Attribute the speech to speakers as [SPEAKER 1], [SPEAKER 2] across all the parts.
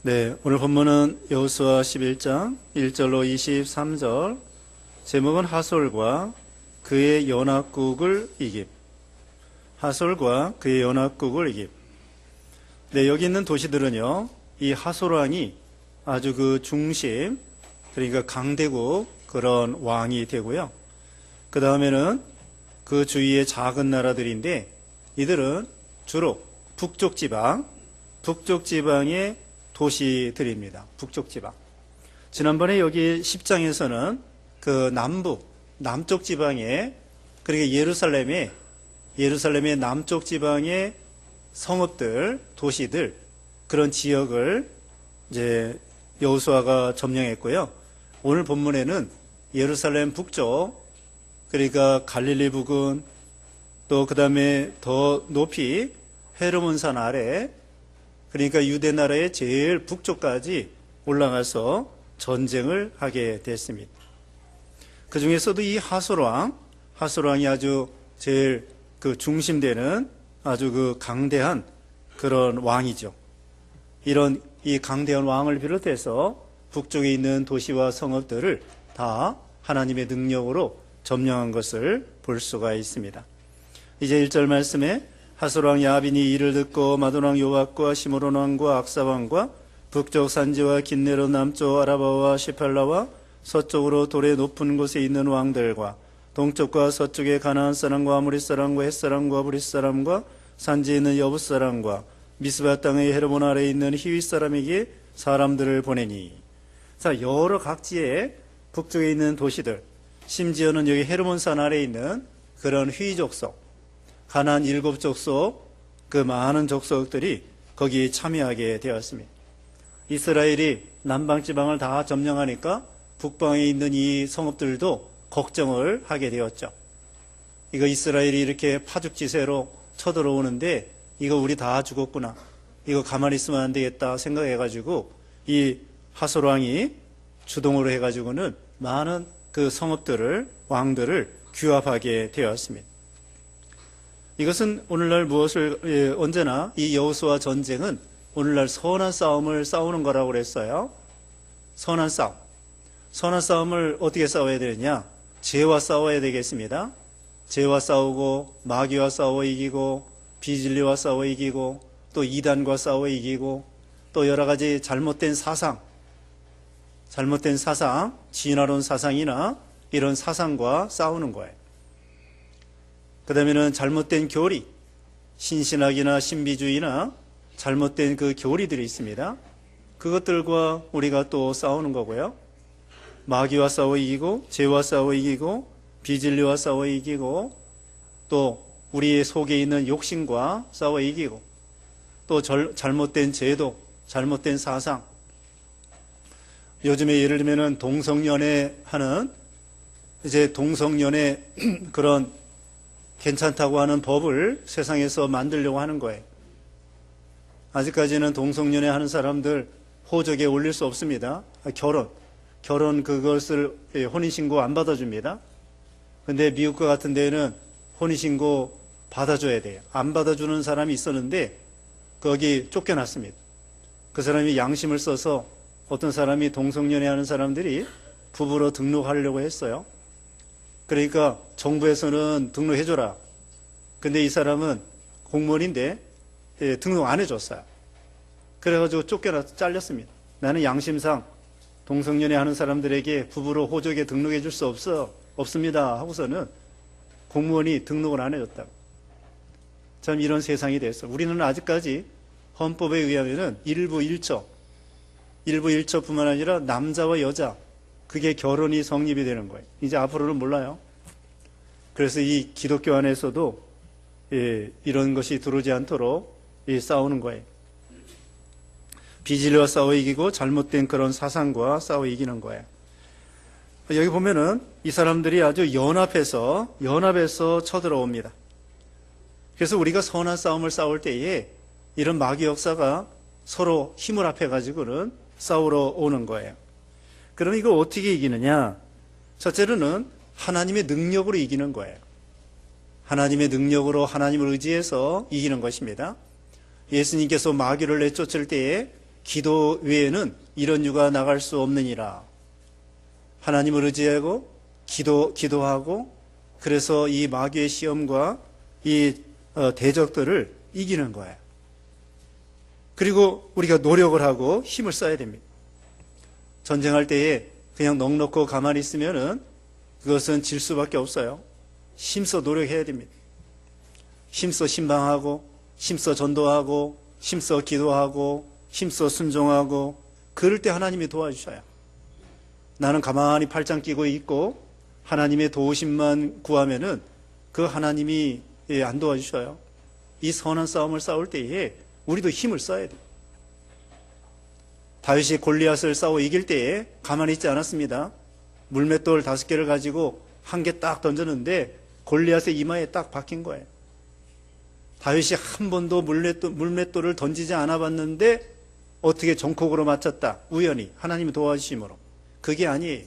[SPEAKER 1] 네, 오늘 본문은 여호수아 11장 1절로 23절, 제목은 하솔과 그의 연합국을 이김. 하솔과 그의 연합국을 이김. 네, 여기 있는 도시들은요, 이 하솔 왕이 아주 그 중심, 그러니까 강대국 그런 왕이 되고요. 그 다음에는 그 주위의 작은 나라들인데, 이들은 주로 북쪽 지방의 도시들입니다. 북쪽 지방. 지난번에 여기 10장에서는 그 남쪽 지방에, 그러니까 예루살렘의 남쪽 지방의 성읍들, 도시들, 그런 지역을 이제 여호수아가 점령했고요. 오늘 본문에는 예루살렘 북쪽, 그러니까 갈릴리 부근, 또 그 다음에 더 높이 헤르몬산 아래, 그러니까 유대 나라의 제일 북쪽까지 올라가서 전쟁을 하게 됐습니다. 그 중에서도 이 하솔왕이 아주 제일 그 중심되는 아주 그 강대한 그런 왕이죠. 이런 이 강대한 왕을 비롯해서 북쪽에 있는 도시와 성읍들을 다 하나님의 능력으로 점령한 것을 볼 수가 있습니다. 이제 1절 말씀에 하솔왕 야빈이 이를 듣고 마돈왕 요압과 시므론 왕과 악사 왕과 북쪽 산지와 긴네로 남쪽 아라바와 시팔라와 서쪽으로 돌의 높은 곳에 있는 왕들과 동쪽과 서쪽의 가나안 사람과 아모리 사람과 헷 사람과 브릿 사람과 산지에 있는 여붓 사람과 미스바 땅의 헤르몬 아래에 있는 히윗 사람에게 사람들을 보내니. 자, 여러 각지의 북쪽에 있는 도시들, 심지어는 여기 헤르몬 산 아래에 있는 그런 휘 족속, 가나안 7족속, 그 많은 족속들이 거기에 참여하게 되었습니다. 이스라엘이 남방지방을 다 점령하니까 북방에 있는 이 성읍들도 걱정을 하게 되었죠. 이거 이스라엘이 이렇게 파죽지세로 쳐들어오는데 이거 우리 다 죽었구나, 이거 가만히 있으면 안 되겠다 생각해가지고 이 하솔 왕이 주동으로 해가지고는 많은 그 성읍들을, 왕들을 규합하게 되었습니다. 이것은 오늘날 언제나 이 여호수아 전쟁은 오늘날 선한 싸움을 싸우는 거라고 그랬어요. 선한 싸움을 어떻게 싸워야 되느냐? 죄와 싸워야 되겠습니다. 죄와 싸우고, 마귀와 싸워 이기고, 비진리와 싸워 이기고, 또 이단과 싸워 이기고, 또 여러 가지 잘못된 사상, 진화론 사상이나 이런 사상과 싸우는 거예요. 그 다음에는 잘못된 교리, 신신학이나 신비주의나 잘못된 그 교리들이 있습니다. 그것들과 우리가 또 싸우는 거고요. 마귀와 싸워 이기고, 죄와 싸워 이기고, 비진리와 싸워 이기고, 또 우리의 속에 있는 욕심과 싸워 이기고, 또 잘못된 제도, 잘못된 사상. 요즘에 예를 들면은 동성연애 그런 괜찮다고 하는 법을 세상에서 만들려고 하는 거예요. 아직까지는 동성연애 하는 사람들 호적에 올릴 수 없습니다. 결혼 그것을 혼인신고 안 받아줍니다. 근데 미국과 같은 데는 혼인신고 받아줘야 돼요. 안 받아주는 사람이 있었는데 거기 쫓겨났습니다. 그 사람이 양심을 써서 어떤 사람이 동성연애 하는 사람들이 부부로 등록하려고 했어요. 그러니까 정부에서는 등록해줘라. 근데 이 사람은 공무원인데 등록 안 해줬어요. 그래가지고 쫓겨나서 잘렸습니다. 나는 양심상 동성연애 하는 사람들에게 부부로 호적에 등록해 줄 수 없습니다 하고서는 공무원이 등록을 안 해줬다고. 참 이런 세상이 됐어. 우리는 아직까지 헌법에 의하면은 일부 1처뿐만 아니라 남자와 여자, 그게 결혼이 성립이 되는 거예요. 이제 앞으로는 몰라요. 그래서 이 기독교 안에서도 이런 것이 들어오지 않도록 싸우는 거예요. 비진리와 싸워 이기고 잘못된 그런 사상과 싸워 이기는 거예요. 여기 보면은 이 사람들이 아주 연합해서 쳐들어옵니다. 그래서 우리가 선한 싸움을 싸울 때에 이런 마귀 역사가 서로 힘을 합해가지고는 싸우러 오는 거예요. 그럼 이걸 어떻게 이기느냐? 첫째로는 하나님의 능력으로 이기는 거예요. 하나님의 능력으로, 하나님을 의지해서 이기는 것입니다. 예수님께서 마귀를 내쫓을 때에 기도 외에는 이런 유가 나갈 수 없느니라. 하나님을 의지하고 기도하고 그래서 이 마귀의 시험과 이 대적들을 이기는 거예요. 그리고 우리가 노력을 하고 힘을 써야 됩니다. 전쟁할 때에 그냥 넋놓고 가만히 있으면은 그것은 질 수밖에 없어요. 힘써 노력해야 됩니다. 힘써 신방하고 힘써 전도하고 힘써 기도하고 힘써 순종하고 그럴 때 하나님이 도와주셔요. 나는 가만히 팔짱 끼고 있고 하나님의 도우심만 구하면은 그 하나님이 안 도와주셔요. 이 선한 싸움을 싸울 때에 우리도 힘을 써야 돼요. 다윗이 골리앗을 싸워 이길 때에 가만히 있지 않았습니다. 물맷돌 5개를 가지고 한 개 딱 던졌는데 골리앗의 이마에 딱 박힌 거예요. 다윗이 한 번도 물맷돌을 던지지 않아 봤는데 어떻게 정콕으로 맞췄다. 우연히 하나님이 도와주심으로. 그게 아니에요.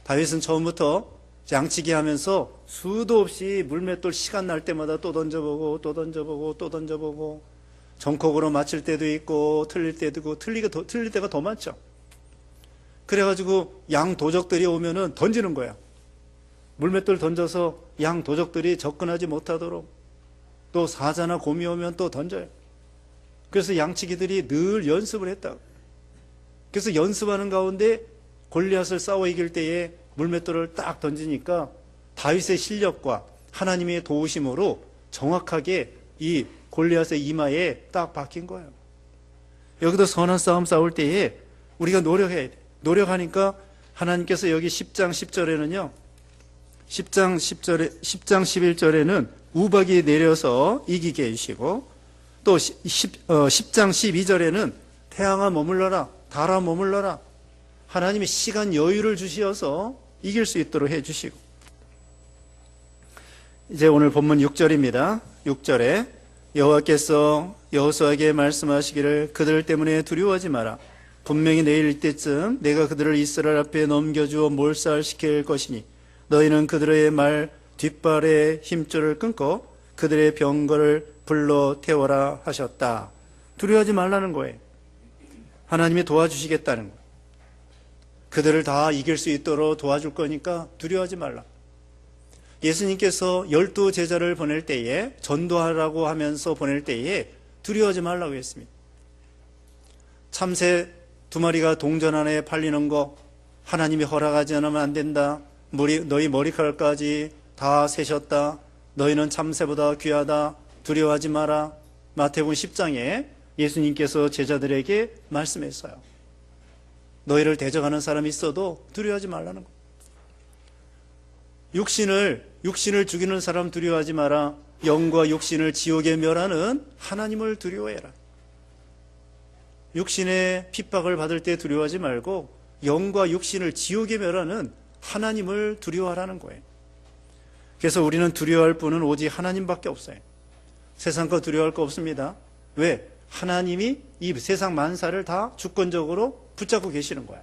[SPEAKER 1] 다윗은 처음부터 양치기 하면서 수도 없이 물맷돌 시간 날 때마다 또 던져보고 또 던져보고 또 던져보고 정콕으로 맞출 때도 있고 틀릴 때도 있고 틀릴 때가 더 많죠. 그래가지고 양 도적들이 오면은 던지는 거야. 물맷돌 던져서 양 도적들이 접근하지 못하도록. 또 사자나 곰이 오면 또 던져요. 그래서 양치기들이 늘 연습을 했다. 그래서 연습하는 가운데 골리앗을 싸워 이길 때에 물맷돌을 딱 던지니까 다윗의 실력과 하나님의 도우심으로 정확하게 이 골리앗의 이마에 딱 박힌 거예요. 여기도 선한 싸움 싸울 때에 우리가 노력해야 돼. 노력하니까 하나님께서 여기 10장 10절에는요. 10장 11절에는 우박이 내려서 이기게 해주시고 또 10장 12절에는 태양아 머물러라 달아 머물러라 하나님이 시간 여유를 주시어서 이길 수 있도록 해주시고 이제 오늘 본문 6절입니다. 6절에 여호와께서 여호수아에게 말씀하시기를 그들 때문에 두려워하지 마라. 분명히 내일 이때쯤 내가 그들을 이스라엘 앞에 넘겨주어 몰살시킬 것이니 너희는 그들의 말 뒷발의 힘줄을 끊고 그들의 병거를 불러 태워라 하셨다. 두려워하지 말라는 거예요. 하나님이 도와주시겠다는 거예요. 그들을 다 이길 수 있도록 도와줄 거니까 두려워하지 말라. 예수님께서 12 제자를 보낼 때에 전도하라고 하면서 보낼 때에 두려워하지 말라고 했습니다. 참새 2마리가 동전 안에 팔리는 거 하나님이 허락하지 않으면 안 된다. 너희 머리카락까지 다 세셨다. 너희는 참새보다 귀하다. 두려워하지 마라. 마태복음 10장에 예수님께서 제자들에게 말씀했어요. 너희를 대적하는 사람이 있어도 두려워하지 말라는 거. 육신을 죽이는 사람 두려워하지 마라. 영과 육신을 지옥에 멸하는 하나님을 두려워해라. 육신의 핍박을 받을 때 두려워하지 말고 영과 육신을 지옥에 멸하는 하나님을 두려워하라는 거예요. 그래서 우리는 두려워할 분은 오직 하나님밖에 없어요. 세상 거 두려워할 거 없습니다. 왜? 하나님이 이 세상 만사를 다 주권적으로 붙잡고 계시는 거야.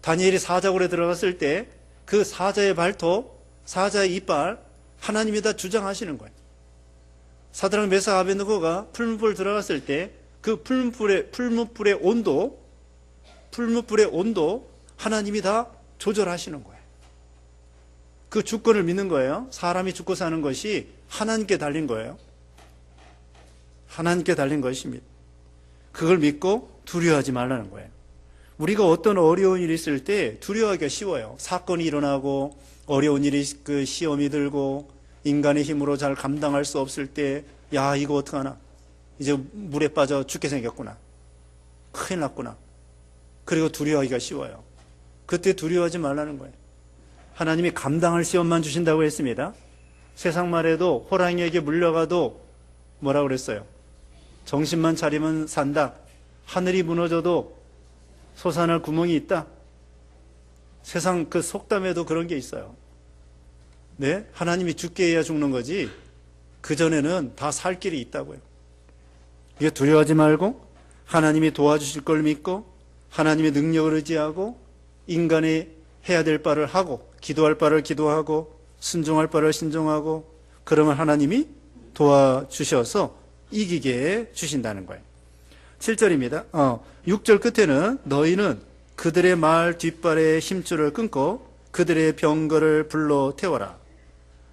[SPEAKER 1] 다니엘이 사자굴에 들어갔을 때 그 사자의 발톱, 사자의 이빨 하나님이 다 주장하시는 거예요. 사드락 메삭 아베느고가 풀무불 들어갔을 때 그 풀무불의 온도 하나님이 다 조절하시는 거예요. 그 주권을 믿는 거예요. 사람이 죽고 사는 것이 하나님께 달린 거예요. 하나님께 달린 것입니다. 그걸 믿고 두려워하지 말라는 거예요. 우리가 어떤 어려운 일이 있을 때 두려워하기가 쉬워요. 사건이 일어나고 어려운 일이 시험이 들고 인간의 힘으로 잘 감당할 수 없을 때 야 이거 어떡하나 이제 물에 빠져 죽게 생겼구나 큰일 났구나 그리고 두려워하기가 쉬워요. 그때 두려워하지 말라는 거예요. 하나님이 감당할 시험만 주신다고 했습니다. 세상 말에도 호랑이에게 물려가도 뭐라고 그랬어요? 정신만 차리면 산다. 하늘이 무너져도 솟아날 구멍이 있다. 세상 그 속담에도 그런 게 있어요. 네? 하나님이 죽게 해야 죽는 거지 그전에는 다 살 길이 있다고요. 이게 두려워하지 말고 하나님이 도와주실 걸 믿고 하나님의 능력을 의지하고 인간이 해야 될 바를 하고 기도할 바를 기도하고 순종할 바를 순종하고 그러면 하나님이 도와주셔서 이기게 해 주신다는 거예요. 7절입니다. 6절 끝에는 너희는 그들의 말 뒷발의 힘줄을 끊고 그들의 병거를 불러 태워라.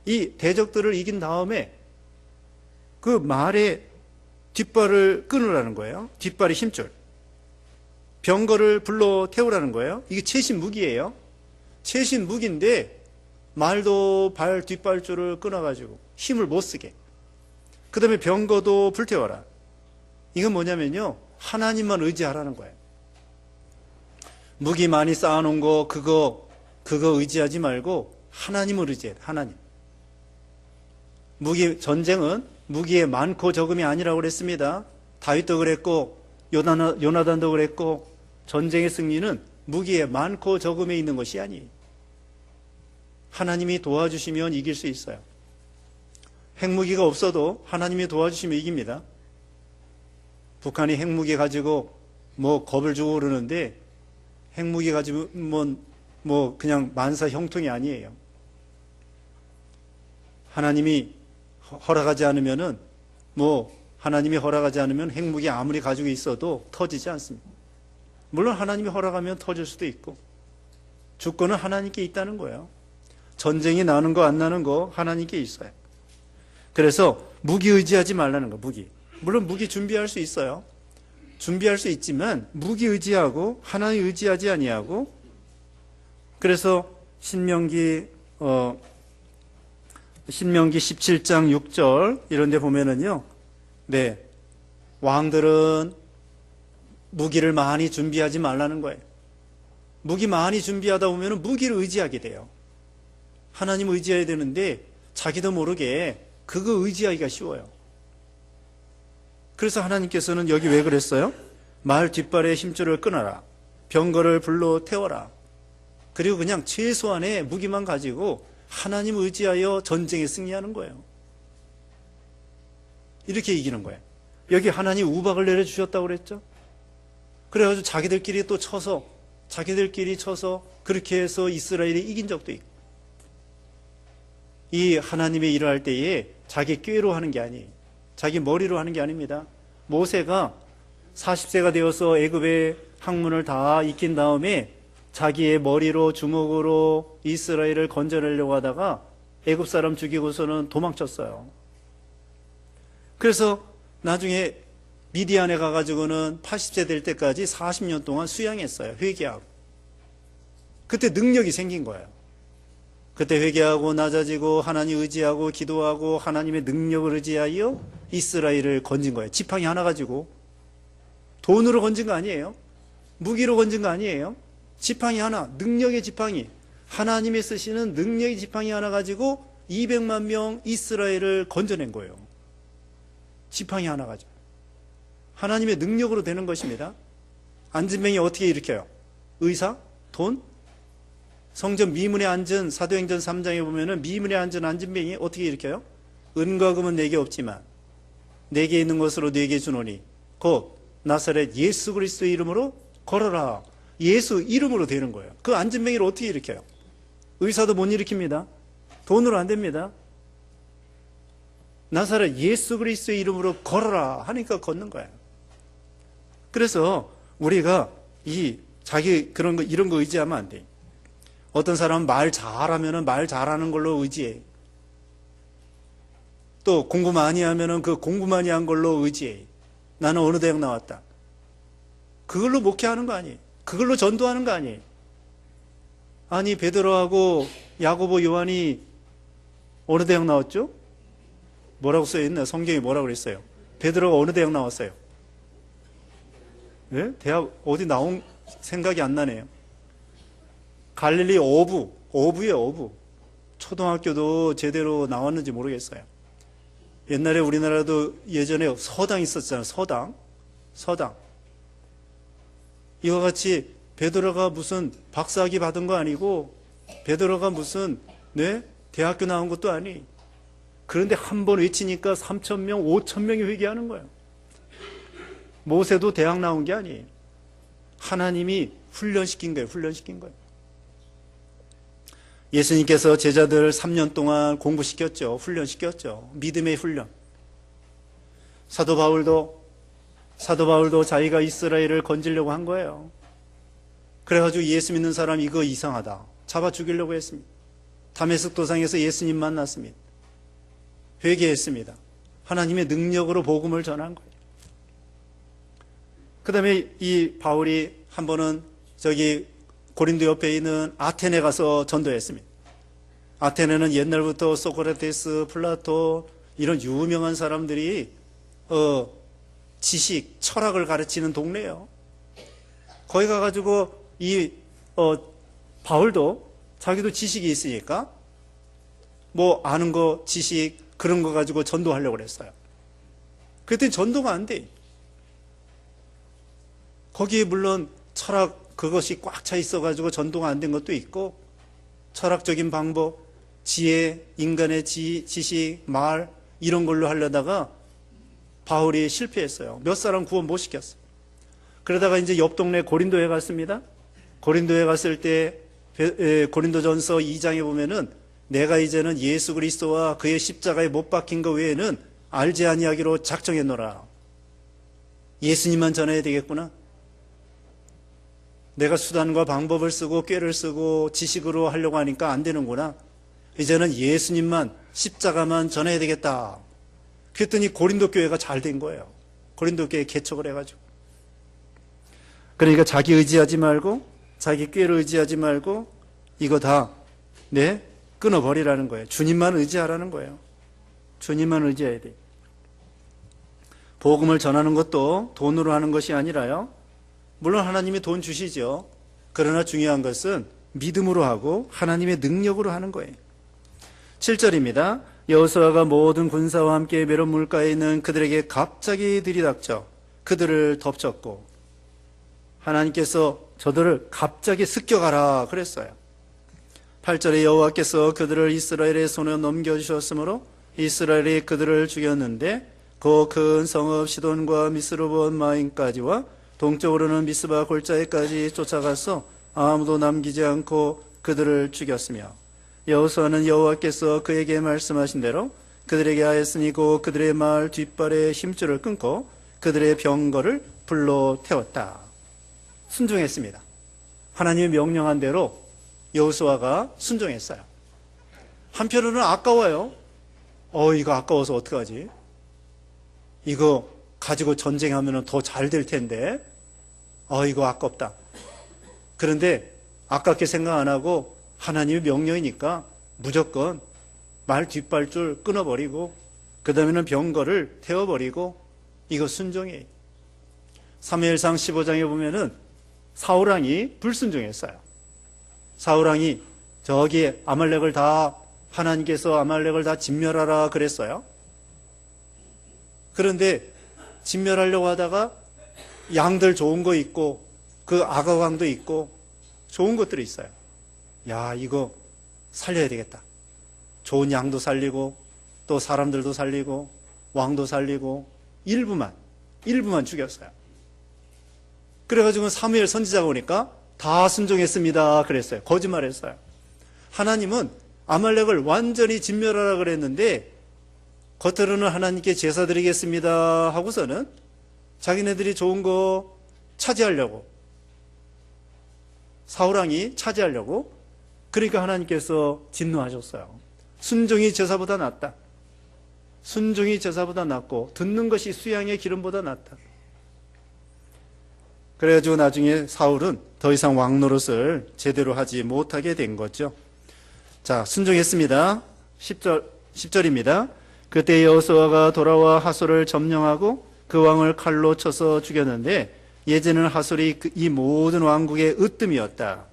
[SPEAKER 1] 이 대적들을 이긴 다음에 그 말의 뒷발을 끊으라는 거예요. 뒷발의 힘줄. 병거를 불러 태우라는 거예요. 이게 최신 무기예요. 최신 무기인데 말도 발 뒷발줄을 끊어가지고 힘을 못 쓰게. 그 다음에 병거도 불태워라. 이건 뭐냐면요, 하나님만 의지하라는 거예요. 무기 많이 쌓아놓은 거 그거 의지하지 말고 하나님을 의지해. 하나님. 전쟁은 무기의 많고 적음이 아니라고 그랬습니다. 다윗도 그랬고 요나단도 그랬고, 전쟁의 승리는 무기의 많고 적음에 있는 것이 아니에요. 하나님이 도와주시면 이길 수 있어요. 핵무기가 없어도 하나님이 도와주시면 이깁니다. 북한이 핵무기 가지고 겁을 주고 그러는데, 핵무기 가지고 그냥 만사 형통이 아니에요. 하나님이 허락하지 않으면은 하나님이 허락하지 않으면 핵무기 아무리 가지고 있어도 터지지 않습니다. 물론 하나님이 허락하면 터질 수도 있고, 주권은 하나님께 있다는 거예요. 전쟁이 나는 거 안 나는 거 하나님께 있어요. 그래서 무기 의지하지 말라는 거. 무기. 물론 무기 준비할 수 있어요. 준비할 수 있지만 무기 의지하고 하나님 의지하지 아니하고. 그래서 신명기 17장 6절 이런 데 보면은요, 네, 왕들은 무기를 많이 준비하지 말라는 거예요. 무기 많이 준비하다 보면은 무기를 의지하게 돼요. 하나님 의지해야 되는데 자기도 모르게 그거 의지하기가 쉬워요. 그래서 하나님께서는 여기 왜 그랬어요? 말 뒷발의 힘줄을 끊어라. 병거를 불러 태워라. 그리고 그냥 최소한의 무기만 가지고 하나님 의지하여 전쟁에 승리하는 거예요. 이렇게 이기는 거예요. 여기 하나님 우박을 내려주셨다고 그랬죠? 그래가지고 자기들끼리 쳐서 그렇게 해서 이스라엘이 이긴 적도 있고. 이 하나님의 일을 할 때에 자기 꾀로 하는 게 아니에요. 자기 머리로 하는 게 아닙니다. 모세가 40세가 되어서 애굽의 학문을 다 익힌 다음에 자기의 머리로 주먹으로 이스라엘을 건져내려고 하다가 애굽 사람 죽이고서는 도망쳤어요. 그래서 나중에 미디안에 가가지고는 80세 될 때까지 40년 동안 수양했어요. 회개하고. 그때 능력이 생긴 거예요. 그때 회개하고 낮아지고 하나님 의지하고 기도하고 하나님의 능력을 의지하여 이스라엘을 건진 거예요. 지팡이 하나 가지고. 돈으로 건진 거 아니에요. 무기로 건진 거 아니에요. 지팡이 하나, 능력의 지팡이, 하나님이 쓰시는 능력의 지팡이 하나 가지고 200만 명 이스라엘을 건져낸 거예요. 지팡이 하나 가지고. 하나님의 능력으로 되는 것입니다. 안진뱅이 어떻게 일으켜요? 의사? 돈? 성전 미문에 앉은 사도행전 3장에 보면은 미문에 앉은 안진뱅이 어떻게 일으켜요? 은과 금은 내게 없지만 내게 있는 것으로 내게 주노니 곧 나사렛 예수 그리스도의 이름으로 걸어라. 예수 이름으로 되는 거예요. 그 안진뱅이를 어떻게 일으켜요? 의사도 못 일으킵니다. 돈으로 안 됩니다. 나사렛 예수 그리스도의 이름으로 걸어라 하니까 걷는 거예요. 그래서 우리가 이런 거 의지하면 안 돼. 어떤 사람은 말 잘하면은 말 잘하는 걸로 의지해. 또 공부 많이 하면은 그 공부 많이 한 걸로 의지해. 나는 어느 대학 나왔다. 그걸로 목회하는 거 아니에요. 그걸로 전도하는 거 아니에요. 아니 베드로하고 야고보 요한이 어느 대학 나왔죠? 뭐라고 써있나요? 성경에 뭐라고 그랬어요? 베드로가 어느 대학 나왔어요? 네? 대학 어디 나온 생각이 안 나네요. 갈릴리 어부예요, 어부. 초등학교도 제대로 나왔는지 모르겠어요. 옛날에 우리나라도 예전에 서당 있었잖아요. 서당. 이와 같이 베드로가 무슨 박사학위 받은 거 아니고 베드로가 무슨 대학교 나온 것도 아니. 그런데 한 번 외치니까 3,000명, 5,000명이 회개하는 거예요. 모세도 대학 나온 게 아니에요. 하나님이 훈련시킨 거예요. 예수님께서 제자들 3년 동안 공부시켰죠. 훈련시켰죠. 믿음의 훈련. 사도 바울도 사도 바울도 자기가 이스라엘을 건지려고 한 거예요. 그래가지고 예수 믿는 사람 이거 이상하다. 잡아 죽이려고 했습니다. 다메섹 도상에서 예수님 만났습니다. 회개했습니다. 하나님의 능력으로 복음을 전한 거예요. 그 다음에 이 바울이 한 번은 저기 고린도 옆에 있는 아테네 가서 전도했습니다. 아테네는 옛날부터 소크라테스, 플라토 이런 유명한 사람들이 지식, 철학을 가르치는 동네예요. 거기 가가지고 이 바울도 자기도 지식이 있으니까 뭐 아는 거, 지식 그런 거 가지고 전도하려고 그랬어요. 그랬더니 전도가 안 돼. 거기에 물론 철학 그것이 꽉 차 있어가지고 전도가 안 된 것도 있고 철학적인 방법, 지혜, 인간의 지식, 말 이런 걸로 하려다가 바울이 실패했어요. 몇 사람 구원 못 시켰어요. 그러다가 이제 옆 동네 고린도에 갔습니다. 고린도에 갔을 때 고린도전서 2장에 보면은 내가 이제는 예수 그리스도와 그의 십자가에 못 박힌 것 외에는 알지 아니하기로 작정했노라. 예수님만 전해야 되겠구나. 내가 수단과 방법을 쓰고 꾀를 쓰고 지식으로 하려고 하니까 안 되는구나. 이제는 예수님만 십자가만 전해야 되겠다. 그랬더니 고린도 교회가 잘 된 거예요. 고린도 교회 개척을 해가지고. 그러니까 자기 의지하지 말고 자기 꾀를 의지하지 말고 이거 다 끊어버리라는 거예요. 주님만 의지하라는 거예요. 주님만 의지해야 돼. 복음을 전하는 것도 돈으로 하는 것이 아니라요. 물론 하나님이 돈 주시죠. 그러나 중요한 것은 믿음으로 하고 하나님의 능력으로 하는 거예요. 7절입니다. 여호수아가 모든 군사와 함께 메론 물가에 있는 그들에게 갑자기 들이닥쳐 그들을 덮쳤고 하나님께서 저들을 갑자기 습격하라 그랬어요. 8절에 여호와께서 그들을 이스라엘의 손에 넘겨주셨으므로 이스라엘이 그들을 죽였는데 그 큰 성읍 시돈과 미스로봇 마임까지와 동쪽으로는 미스바 골짜기까지 쫓아가서 아무도 남기지 않고 그들을 죽였으며 여호수아는 여호와께서 그에게 말씀하신 대로 그들에게 하였으니 곧 그들의 말 뒷발의 힘줄을 끊고 그들의 병거를 불로 태웠다. 순종했습니다. 하나님이 명령한 대로 여호수아가 순종했어요. 한편으로는 아까워요. 이거 아까워서 어떡하지? 이거 가지고 전쟁하면 더 잘 될 텐데 이거 아깝다. 그런데 아깝게 생각 안 하고 하나님의 명령이니까 무조건 말 뒷발줄 끊어버리고 그 다음에는 병거를 태워버리고 이거 순종이에요. 사무엘상 15장에 보면은 사울왕이 불순종했어요. 사울왕이 저기 아말렉을 다 하나님께서 아말렉을 다 진멸하라 그랬어요. 그런데 진멸하려고 하다가 양들 좋은 거 있고 그 아가왕도 있고 좋은 것들이 있어요. 야, 이거 살려야 되겠다. 좋은 양도 살리고 또 사람들도 살리고 왕도 살리고 일부만 죽였어요. 그래가지고 사무엘 선지자가 오니까 다 순종했습니다 그랬어요. 거짓말했어요. 하나님은 아말렉을 완전히 진멸하라 그랬는데 겉으로는 하나님께 제사 드리겠습니다 하고서는 자기네들이 좋은 거 차지하려고 사울왕이 차지하려고 그러니까 하나님께서 진노하셨어요. 순종이 제사보다 낫다. 순종이 제사보다 낫고 듣는 것이 수양의 기름보다 낫다. 그래가지고 나중에 사울은 더 이상 왕 노릇을 제대로 하지 못하게 된 거죠. 자, 순종했습니다. 10절입니다. 그때 여호수아가 돌아와 하솔을 점령하고 그 왕을 칼로 쳐서 죽였는데 예전에는 하솔이 이 모든 왕국의 으뜸이었다.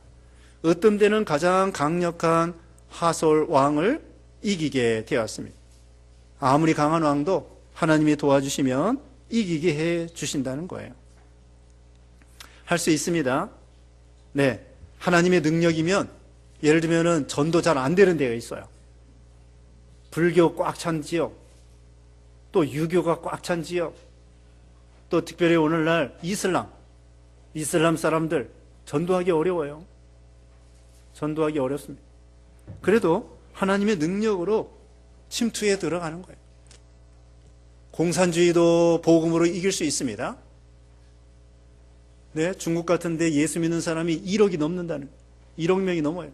[SPEAKER 1] 으뜸되는 가장 강력한 하솔 왕을 이기게 되었습니다. 아무리 강한 왕도 하나님이 도와주시면 이기게 해 주신다는 거예요. 할 수 있습니다. 네, 하나님의 능력이면 예를 들면은 전도 잘 안 되는 데가 있어요. 불교 꽉 찬 지역, 또 유교가 꽉 찬 지역, 또 특별히 오늘날 이슬람 사람들 전도하기 어려워요. 전도하기 어렵습니다. 그래도 하나님의 능력으로 침투에 들어가는 거예요. 공산주의도 복음으로 이길 수 있습니다. 네, 중국 같은데 예수 믿는 사람이 1억이 넘는다는, 1억 명이 넘어요.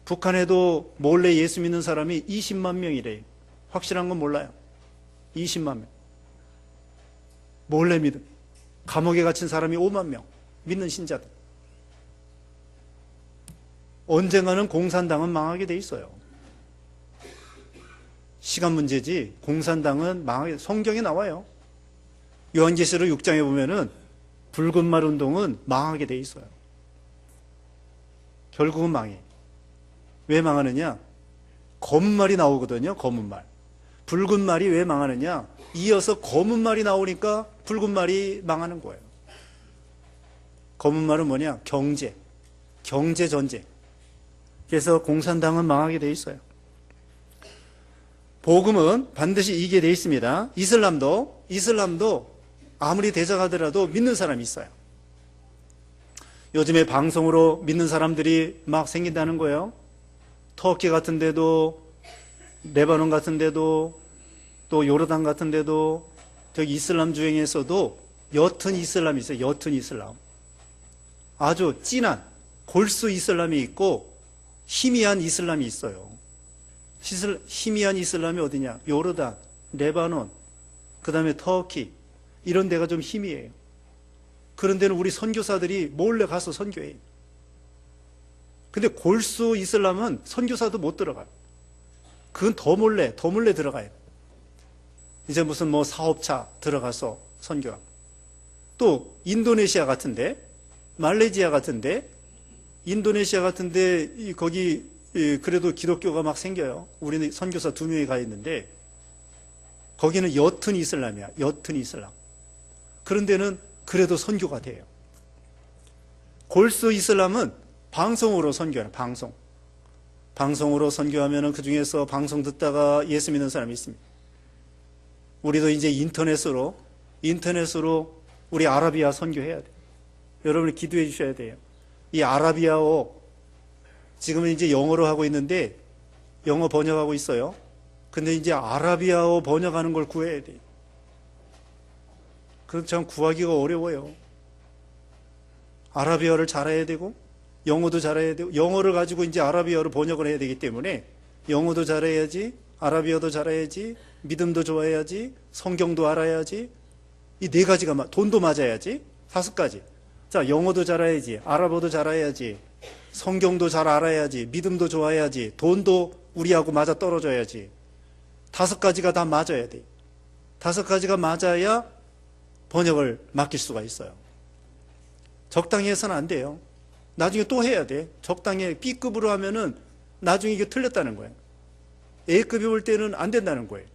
[SPEAKER 1] 북한에도 몰래 예수 믿는 사람이 20만 명이래요. 확실한 건 몰라요. 20만 명. 몰래 믿음. 감옥에 갇힌 사람이 5만 명. 믿는 신자들. 언젠가는 공산당은 망하게 돼 있어요. 시간 문제지 공산당은 망하게, 성경에 나와요. 요한계시록 6장에 보면은 붉은 말 운동은 망하게 돼 있어요. 결국은 망해. 왜 망하느냐? 검은 말이 나오거든요. 검은 말. 붉은 말이 왜 망하느냐? 이어서 검은 말이 나오니까 붉은 말이 망하는 거예요. 검은 말은 뭐냐? 경제 전쟁. 그래서 공산당은 망하게 돼 있어요. 복음은 반드시 이기게 돼 있습니다. 이슬람도 아무리 대적하더라도 믿는 사람이 있어요. 요즘에 방송으로 믿는 사람들이 막 생긴다는 거예요. 터키 같은 데도, 레바논 같은 데도, 또 요르단 같은 데도, 저기 이슬람 주행에서도 옅은 이슬람이 있어요. 옅은 이슬람. 아주 진한 골수 이슬람이 있고 희미한 이슬람이 있어요. 희미한 이슬람이 어디냐? 요르단, 레바논, 그 다음에 터키, 이런 데가 좀 희미해요. 그런 데는 우리 선교사들이 몰래 가서 선교해요. 근데 골수 이슬람은 선교사도 못 들어가요. 그건 더 몰래 들어가요. 이제 무슨 뭐 사업차 들어가서 선교하고. 또 인도네시아 같은데, 말레이시아 같은데, 인도네시아 같은데 거기 그래도 기독교가 막 생겨요. 우리는 선교사 2명이 가 있는데 거기는 옅은 이슬람이야. 옅은 이슬람. 그런 데는 그래도 선교가 돼요. 골수 이슬람은 방송으로 선교하는, 방송으로 선교하면 그 중에서 방송 듣다가 예수 믿는 사람이 있습니다. 우리도 이제 인터넷으로 우리 아라비아 선교해야 돼요. 여러분이 기도해 주셔야 돼요. 이 아라비아어 지금은 이제 영어로 하고 있는데 영어 번역하고 있어요. 근데 이제 아라비아어 번역하는 걸 구해야 돼요. 그럼 참 구하기가 어려워요. 아라비아를 잘해야 되고 영어도 잘해야 되고, 영어를 가지고 이제 아라비아로 번역을 해야 되기 때문에 영어도 잘해야지, 아라비아도 잘해야지, 믿음도 좋아해야지, 성경도 알아야지, 이 4가지가, 돈도 맞아야지, 5가지. 자, 영어도 잘해야지, 아랍어도 잘해야지, 성경도 잘 알아야지, 믿음도 좋아해야지, 돈도 우리하고 맞아 떨어져야지. 5가지가 다 맞아야 돼. 5가지가 맞아야 번역을 맡길 수가 있어요. 적당히 해서는 안 돼요. 나중에 또 해야 돼. 적당히 B급으로 하면은 나중에 이게 틀렸다는 거예요. A급이 올 때는 안 된다는 거예요.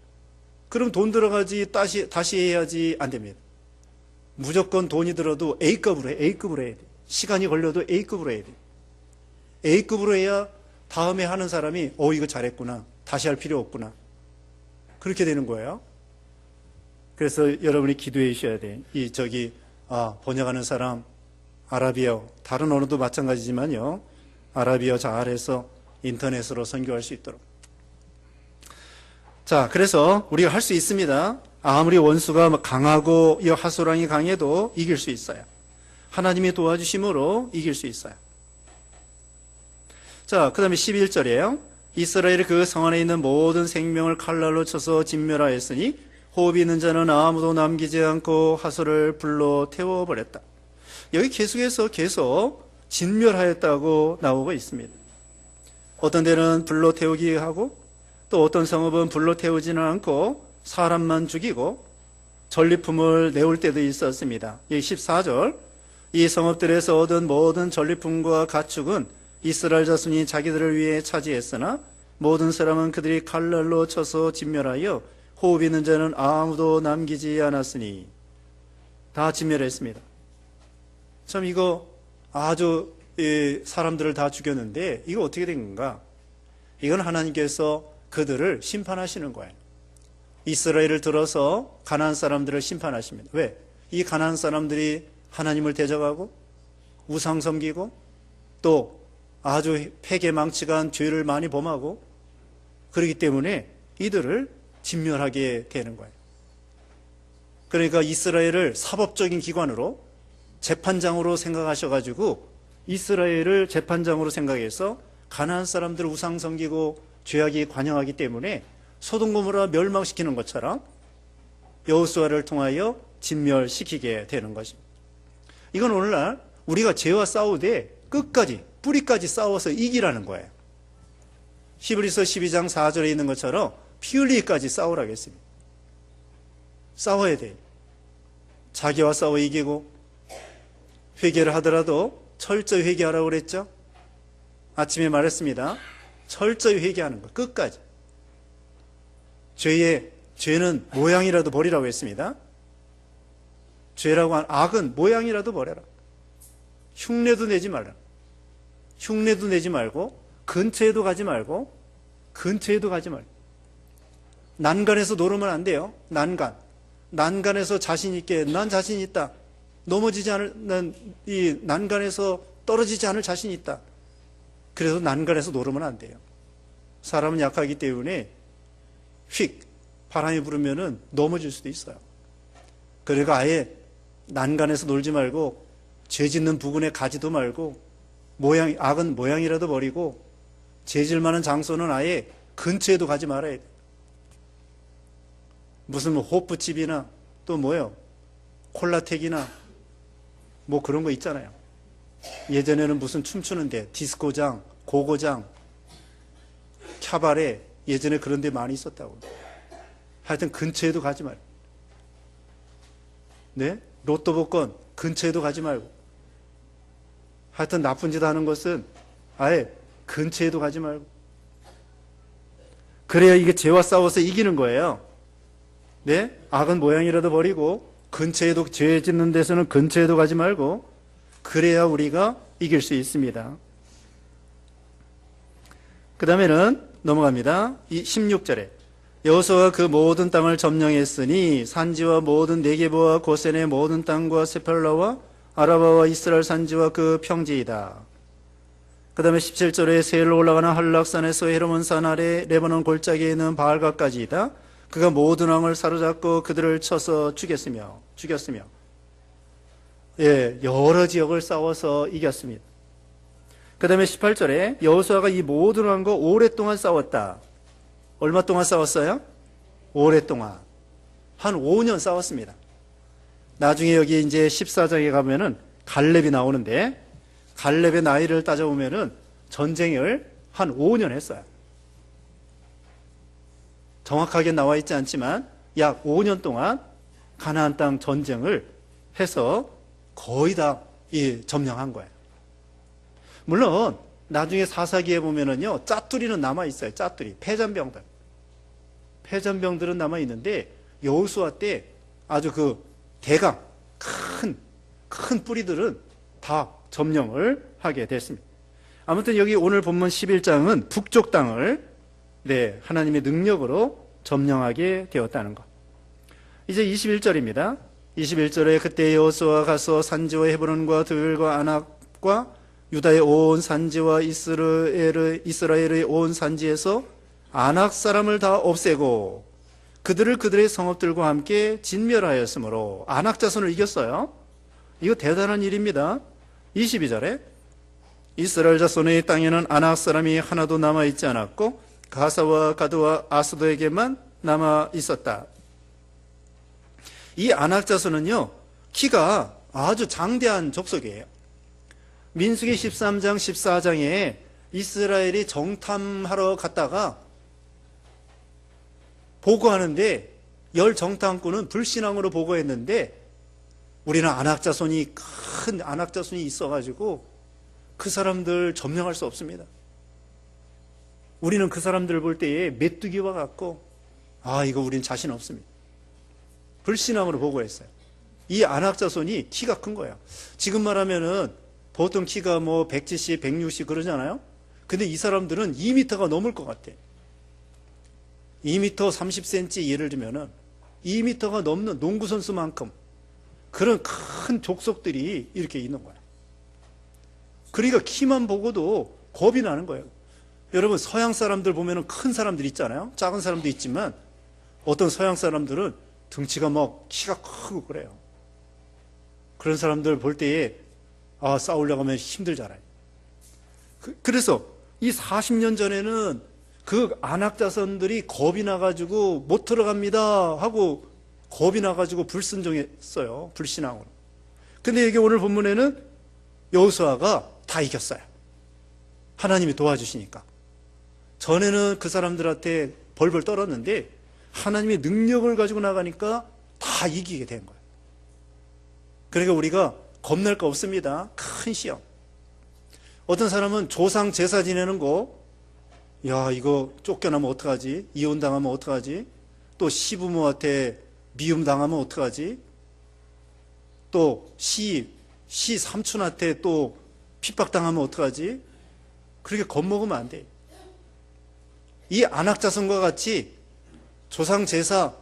[SPEAKER 1] 그럼 돈 들어가지 다시 해야지 안 됩니다. 무조건 돈이 들어도 A급으로 해야 돼. 시간이 걸려도 A급으로 해야 돼. A급으로 해야 다음에 하는 사람이 이거 잘했구나. 다시 할 필요 없구나. 그렇게 되는 거예요. 그래서 여러분이 기도해 주셔야 돼. 번역하는 사람 아라비아, 다른 언어도 마찬가지지만요. 아라비아 잘해서 인터넷으로 선교할 수 있도록. 자, 그래서 우리가 할 수 있습니다. 아무리 원수가 강하고 이 하소랑이 강해도 이길 수 있어요. 하나님이 도와주심으로 이길 수 있어요. 자, 그 다음에 11절이에요. 이스라엘이 그 성 안에 있는 모든 생명을 칼날로 쳐서 진멸하였으니 호흡이 있는 자는 아무도 남기지 않고 하소를 불로 태워버렸다. 여기 계속 진멸하였다고 나오고 있습니다. 어떤 데는 불로 태우기 하고 또 어떤 성읍은 불로 태우지는 않고 사람만 죽이고 전리품을 내올 때도 있었습니다. 14절, 이 성읍들에서 얻은 모든 전리품과 가축은 이스라엘 자손이 자기들을 위해 차지했으나 모든 사람은 그들이 칼날로 쳐서 진멸하여 호흡 있는 자는 아무도 남기지 않았으니 다 진멸했습니다. 참 이거 아주 사람들을 다 죽였는데 이거 어떻게 된 건가? 이건 하나님께서 그들을 심판하시는 거예요. 이스라엘을 들어서 가나안 사람들을 심판하십니다. 왜? 이 가나안 사람들이 하나님을 대적하고 우상 섬기고 또 아주 패괴망측한 죄를 많이 범하고 그렇기 때문에 이들을 진멸하게 되는 거예요. 그러니까 이스라엘을 사법적인 기관으로 재판장으로 생각하셔가지고 이스라엘을 재판장으로 생각해서 가나안 사람들을 우상 섬기고 죄악이 관영하기 때문에 소돔 고모라 멸망시키는 것처럼 여호수아를 통하여 진멸시키게 되는 것입니다. 이건 오늘날 우리가 죄와 싸우되 끝까지 뿌리까지 싸워서 이기라는 거예요. 히브리서 12장 4절에 있는 것처럼 피 흘리기까지 싸우라고 했습니다. 싸워야 돼요. 자기와 싸워 이기고 회개를 하더라도 철저히 회개하라고 그랬죠. 아침에 말했습니다. 철저히 회개하는 것 끝까지. 죄는 모양이라도 버리라고 했습니다. 죄라고 한 악은 모양이라도 버려라. 흉내도 내지 말라. 흉내도 내지 말고 근처에도 가지 말고 난간에서 노르면 안 돼요. 난간에서 자신 있게 난 자신 있다. 넘어지지 않을 이 난간에서 떨어지지 않을 자신 있다. 그래서 난간에서 노르면 안 돼요. 사람은 약하기 때문에 휙 바람이 불으면은 넘어질 수도 있어요. 그러니까 아예 난간에서 놀지 말고 죄 짓는 부근에 가지도 말고 악은 모양이라도 버리고 죄 질 만한 장소는 아예 근처에도 가지 말아야 돼. 무슨 호프집이나 또 뭐요? 콜라텍이나 뭐 그런 거 있잖아요. 예전에는 무슨 춤추는데 디스코장, 고고장, 캬바레 예전에 그런 데 많이 있었다고. 하여튼 근처에도 가지 말고. 네? 로또 복권 근처에도 가지 말고. 하여튼 나쁜 짓 하는 것은 아예 근처에도 가지 말고. 그래야 이게 죄와 싸워서 이기는 거예요. 네? 악은 모양이라도 버리고 근처에도 죄 짓는 데서는 근처에도 가지 말고 그래야 우리가 이길 수 있습니다. 그 다음에는 넘어갑니다. 이 16절에 여호수아가 그 모든 땅을 점령했으니 산지와 모든 네게보와 고센의 모든 땅과 세팔라와 아라바와 이스라엘 산지와 그 평지이다. 그 다음에 17절에 세일로 올라가는 한락산에서 헤르몬산 아래 레바논 골짜기에 있는 바알가까지이다. 그가 모든 왕을 사로잡고 그들을 쳐서 죽였으며 여러 지역을 싸워서 이겼습니다. 그 다음에 18절에 여호수아가 이 모든 왕과 오랫동안 싸웠다. 얼마 동안 싸웠어요? 오랫동안. 한 5년 싸웠습니다. 나중에 여기 이제 14장에 가면은 갈렙이 나오는데 갈렙의 나이를 따져보면은 전쟁을 한 5년 했어요. 정확하게 나와 있지 않지만 약 5년 동안 가나안 땅 전쟁을 해서 거의 다 점령한 거예요. 물론 나중에 사사기에 보면은요 짜투리는 남아 있어요. 짜투리 패잔병들은 남아 있는데 여호수아 때 아주 그 대강 큰 뿌리들은 다 점령을 하게 됐습니다. 아무튼 여기 오늘 본문 11장은 북쪽 땅을 하나님의 능력으로 점령하게 되었다는 것. 이제 21절입니다. 21절에 그때 여호수아가 가서 산지와 헤브론과 드벨과 아낙과 유다의 온 산지와 이스라엘의 온 산지에서 아낙 사람을 다 없애고 그들을 그들의 성읍들과 함께 진멸하였으므로 아낙 자손을 이겼어요. 이거 대단한 일입니다. 22절에 이스라엘 자손의 땅에는 아낙 사람이 하나도 남아있지 않았고 가사와 가드와 아스도에게만 남아 있었다. 이 아낙 자손은요 키가 아주 장대한 족속이에요. 민수기 13장 14장에 이스라엘이 정탐하러 갔다가 보고하는데 열 정탐꾼은 불신앙으로 보고했는데 우리는 큰 아낙 자손이 있어가지고 그 사람들 점령할 수 없습니다. 우리는 그 사람들을 볼 때에 메뚜기와 같고 이거 우린 자신 없습니다. 불신앙으로 보고했어요. 이 아낙 자손이 키가 큰 거예요. 지금 말하면은 보통 키가 170, 160 그러잖아요. 근데 이 사람들은 2m가 넘을 것 같아. 2m 30cm 예를 들면은 2m가 넘는 농구선수만큼 그런 큰 족속들이 이렇게 있는 거야. 그러니까 키만 보고도 겁이 나는 거예요. 여러분 서양 사람들 보면은 큰 사람들 있잖아요. 작은 사람도 있지만 어떤 서양 사람들은 등치가 키가 크고 그래요. 그런 사람들 볼 때에 싸우려고 하면 힘들잖아요. 그래서 이 40년 전에는 그 안악자손들이 겁이 나가지고 못 들어갑니다 하고 겁이 나가지고 불순종했어요. 불신앙으로. 근데 여기 오늘 본문에는 여호수아가 다 이겼어요. 하나님이 도와주시니까. 전에는 그 사람들한테 벌벌 떨었는데 하나님의 능력을 가지고 나가니까 다 이기게 된 거예요. 그러니까 우리가 겁날 거 없습니다. 큰 시험. 어떤 사람은 조상 제사 지내는 거, 이거 쫓겨나면 어떡하지? 이혼당하면 어떡하지? 또 시부모한테 미움당하면 어떡하지? 또 삼촌한테 또 핍박당하면 어떡하지? 그렇게 겁먹으면 안 돼. 이 안악자손과 같이 조상 제사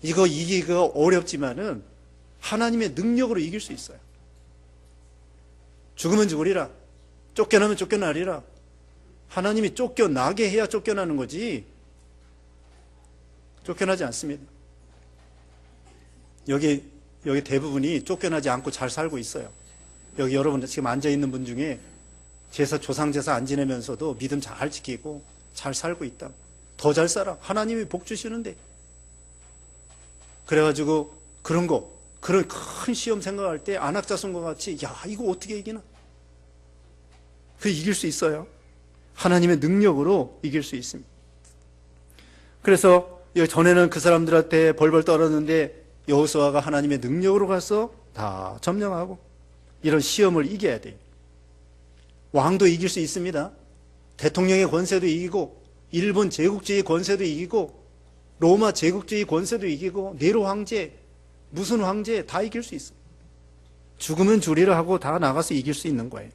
[SPEAKER 1] 이거 이기기가 어렵지만은 하나님의 능력으로 이길 수 있어요. 죽으면 죽으리라. 쫓겨나면 쫓겨나리라. 하나님이 쫓겨나게 해야 쫓겨나는 거지 쫓겨나지 않습니다. 여기 대부분이 쫓겨나지 않고 잘 살고 있어요. 여기 여러분 지금 앉아있는 분 중에 조상 제사 안 지내면서도 믿음 잘 지키고 잘 살고 있다. 더 잘 살아. 하나님이 복 주시는데. 그래가지고 그런 큰 시험 생각할 때 안악자손과 같이 이거 어떻게 이기나? 이길 수 있어요. 하나님의 능력으로 이길 수 있습니다. 그래서 전에는 그 사람들한테 벌벌 떨었는데 여호수아가 하나님의 능력으로 가서 다 점령하고 이런 시험을 이겨야 돼요. 왕도 이길 수 있습니다. 대통령의 권세도 이기고 일본 제국주의 권세도 이기고 로마 제국주의 권세도 이기고 네로 황제 무슨 황제 다 이길 수 있어요. 죽으면 주리라 하고 다 나가서 이길 수 있는 거예요.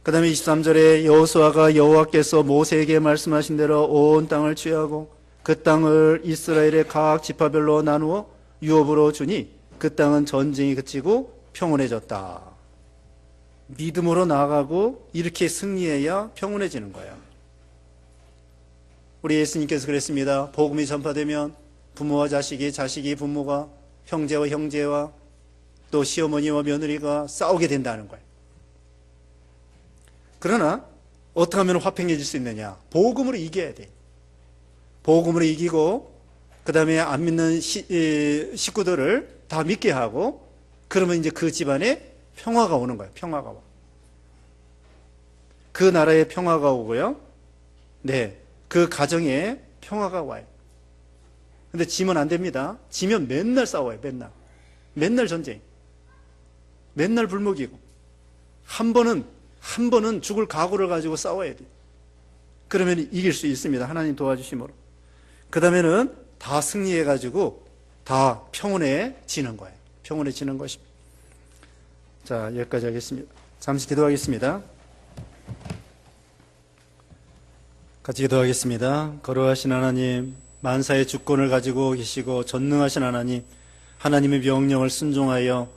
[SPEAKER 1] 그 다음에 23절에 여호수아가 여호와께서 모세에게 말씀하신 대로 온 땅을 취하고 그 땅을 이스라엘의 각 지파별로 나누어 유업으로 주니 그 땅은 전쟁이 그치고 평온해졌다. 믿음으로 나아가고 이렇게 승리해야 평온해지는 거예요. 우리 예수님께서 그랬습니다. 복음이 전파되면 부모와 자식이, 자식이 부모가, 형제와 형제와 또 시어머니와 며느리가 싸우게 된다는 거예요. 그러나 어떻게 하면 화평해질 수 있느냐? 복음으로 이겨야 돼. 복음으로 이기고 그 다음에 안 믿는 식구들을 다 믿게 하고 그러면 이제 그 집안에 평화가 오는 거예요. 평화가 와. 그 나라에 평화가 오고요. 네, 그 가정에 평화가 와요. 근데 지면 안 됩니다. 지면 맨날 싸워요. 맨날 전쟁. 맨날 불목이고 한 번은 죽을 각오를 가지고 싸워야 돼요. 그러면 이길 수 있습니다. 하나님 도와주심으로. 그 다음에는 다 승리해가지고 다 평온해지는 거예요. 평온해지는 것입니다. 자, 여기까지 하겠습니다. 잠시 기도하겠습니다. 같이 기도하겠습니다. 거룩하신 하나님, 만사의 주권을 가지고 계시고 전능하신 하나님, 하나님의 명령을 순종하여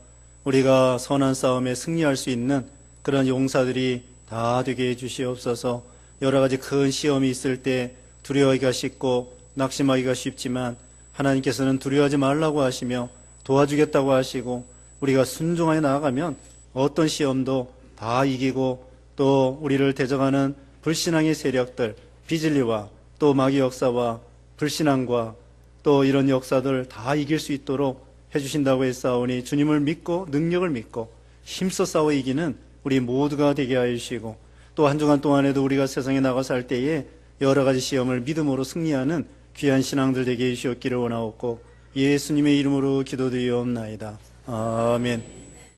[SPEAKER 1] 우리가 선한 싸움에 승리할 수 있는 그런 용사들이 다 되게 해주시옵소서. 여러 가지 큰 시험이 있을 때 두려워하기가 쉽고 낙심하기가 쉽지만 하나님께서는 두려워하지 말라고 하시며 도와주겠다고 하시고 우리가 순종하여 나아가면 어떤 시험도 다 이기고 또 우리를 대적하는 불신앙의 세력들, 비진리와 또 마귀 역사와 불신앙과 또 이런 역사들 다 이길 수 있도록 해주신다고 했사오니 주님을 믿고 능력을 믿고 힘써 싸워 이기는 우리 모두가 되게 하여 주시고 또 한 주간 동안에도 우리가 세상에 나가 살 때에 여러 가지 시험을 믿음으로 승리하는 귀한 신앙들 되게 해주시옵기를 원하옵고 예수님의 이름으로 기도드리옵나이다. 아멘.